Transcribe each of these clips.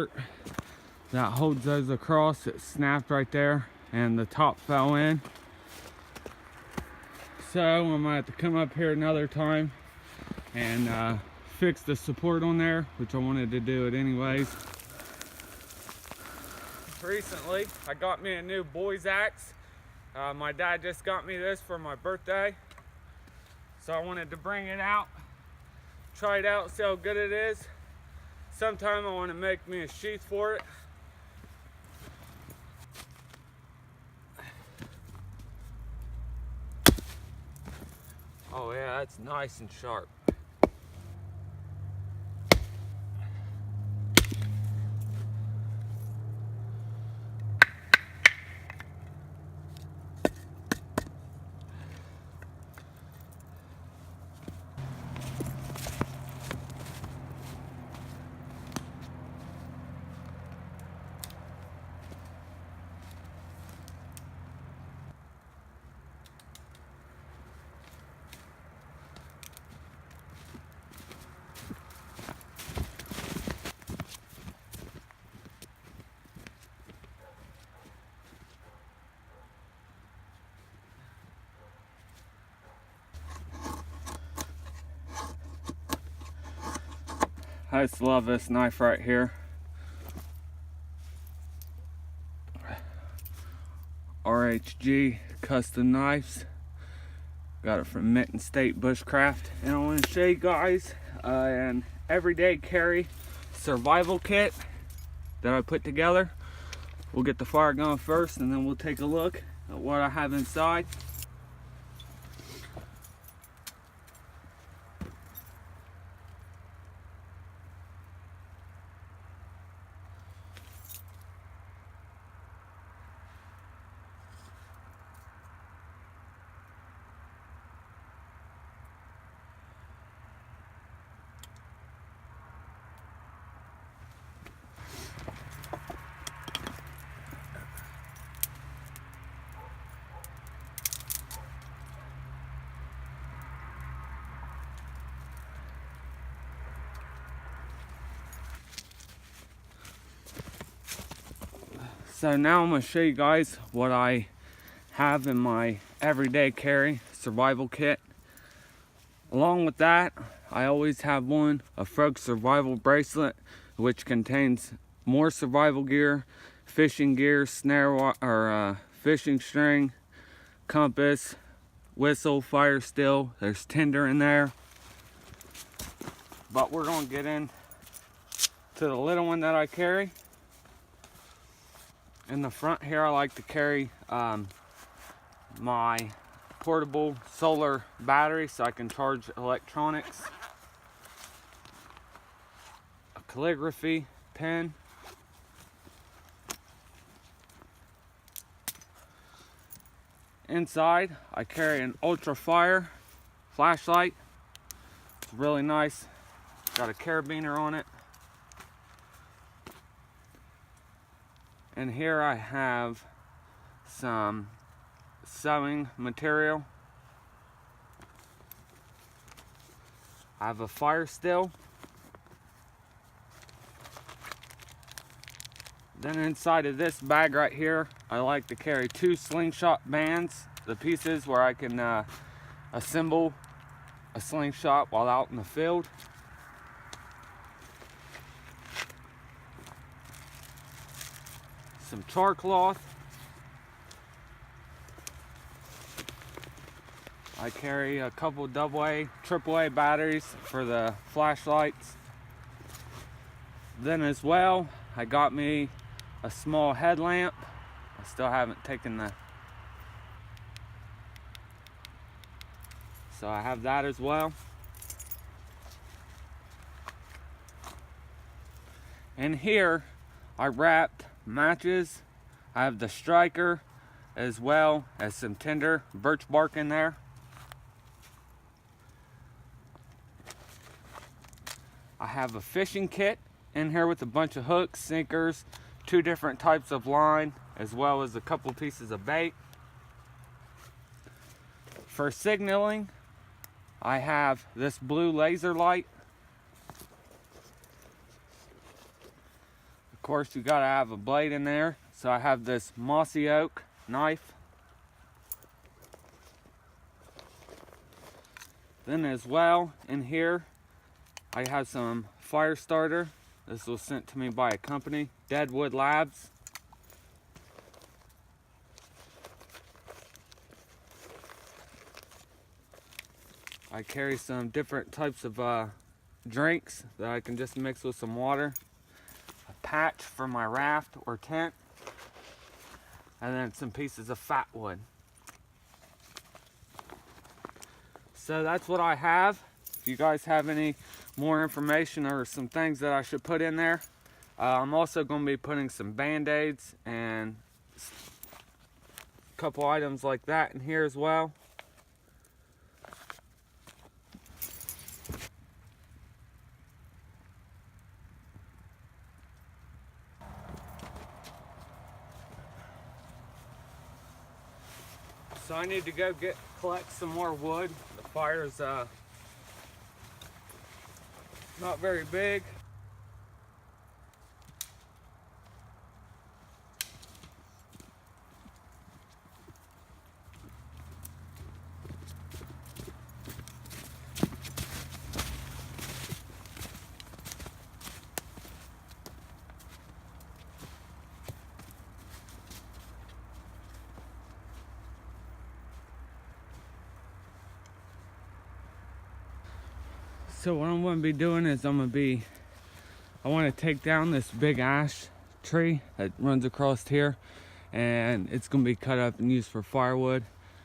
support that holds those across. It snapped right there and the top fell in. So I'm gonna have to come up here another time and fix the support on there, which I wanted to do it anyways. Recently, I got me a new boy's axe. My dad just got me this for my birthday. So I wanted to bring it out, try it out, see how good it is. Sometime I want to make me a sheath for it. Oh yeah, that's nice and sharp. I just love this knife right here. RHG custom knives. Got it from Mitten State Bushcraft. And I want to show you guys an everyday carry survival kit that I put together. We'll get the fire going first and then we'll take a look at what I have inside. So now I'm going to show you guys what I have in my everyday carry survival kit. Along with that, I always have a Frog survival bracelet, which contains more survival gear, fishing gear, fishing string, compass, whistle, fire still. There's tinder in there. But we're going to get in to the little one that I carry. In the front here, I like to carry my portable solar battery so I can charge electronics, a calligraphy pen, inside I carry an ultra fire flashlight. It's really nice, got a carabiner on it. And here I have some sewing material. I have a fire still. Then inside of this bag right here, I like to carry 2 slingshot bands, the pieces where I can assemble a slingshot while out in the field. Some char cloth. I carry a couple AA, AAA batteries for the flashlights. Then as well, I got me a small headlamp. I still haven't taken so I have that as well. And here I wrapped matches. I have the striker as well as some tinder, birch bark in there. I have a fishing kit in here with a bunch of hooks, sinkers, 2 different types of line, as well as a couple pieces of bait. For signaling, I have this blue laser light. course, you gotta have a blade in there. So I have this mossy oak knife. Then as well, in here, I have some fire starter. This was sent to me by a company, Deadwood Labs. I carry some different types of drinks that I can just mix with some water. A patch for my raft or tent. And then some pieces of fat wood. So that's what I have. If you guys have any more information or some things that I should put in there, I'm also going to be putting some band-aids and a couple items like that in here as well. So I need to go collect some more wood. The fire's not very big. So what I'm going to be doing is I want to take down this big ash tree that runs across here, and it's going to be cut up and used for firewood.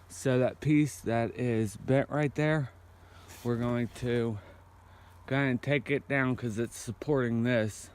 So that piece that is bent right there, we're going to go ahead and take it down because it's supporting this.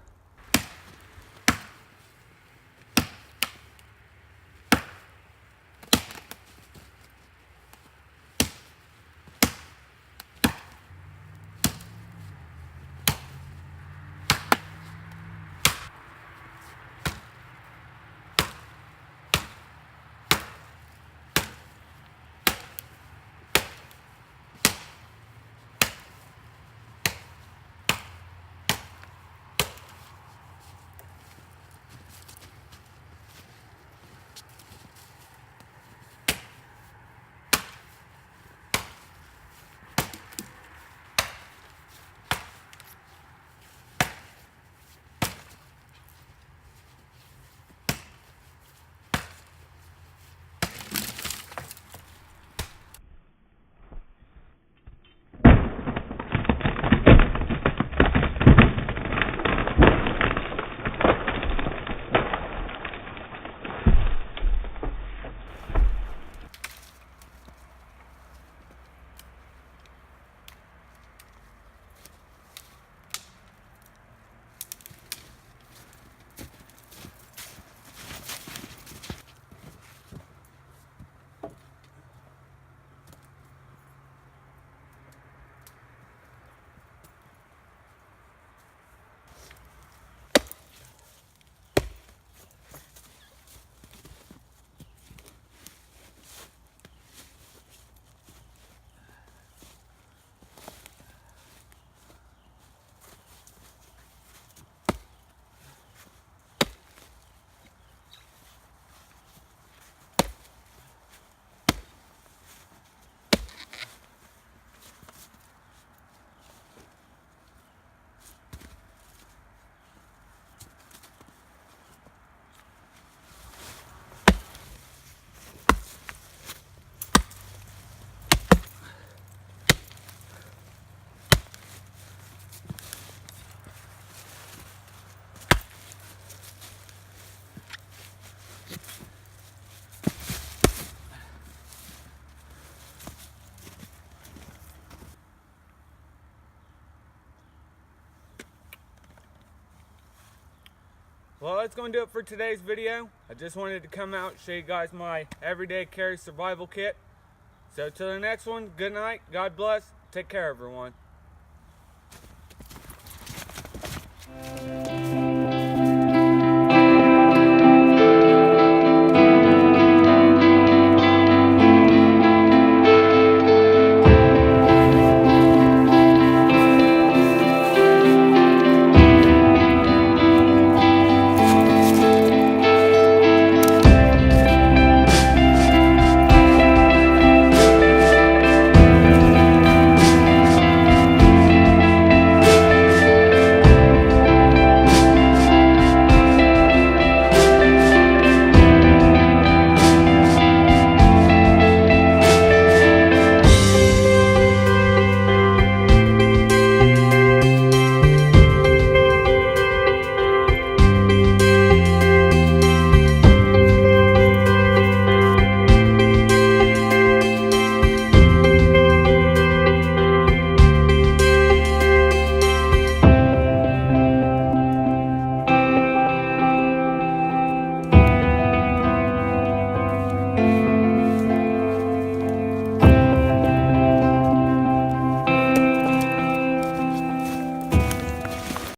Well, that's going to do it for today's video. I just wanted to come out and show you guys my everyday carry survival kit. So till the next one, good night, God bless, take care everyone.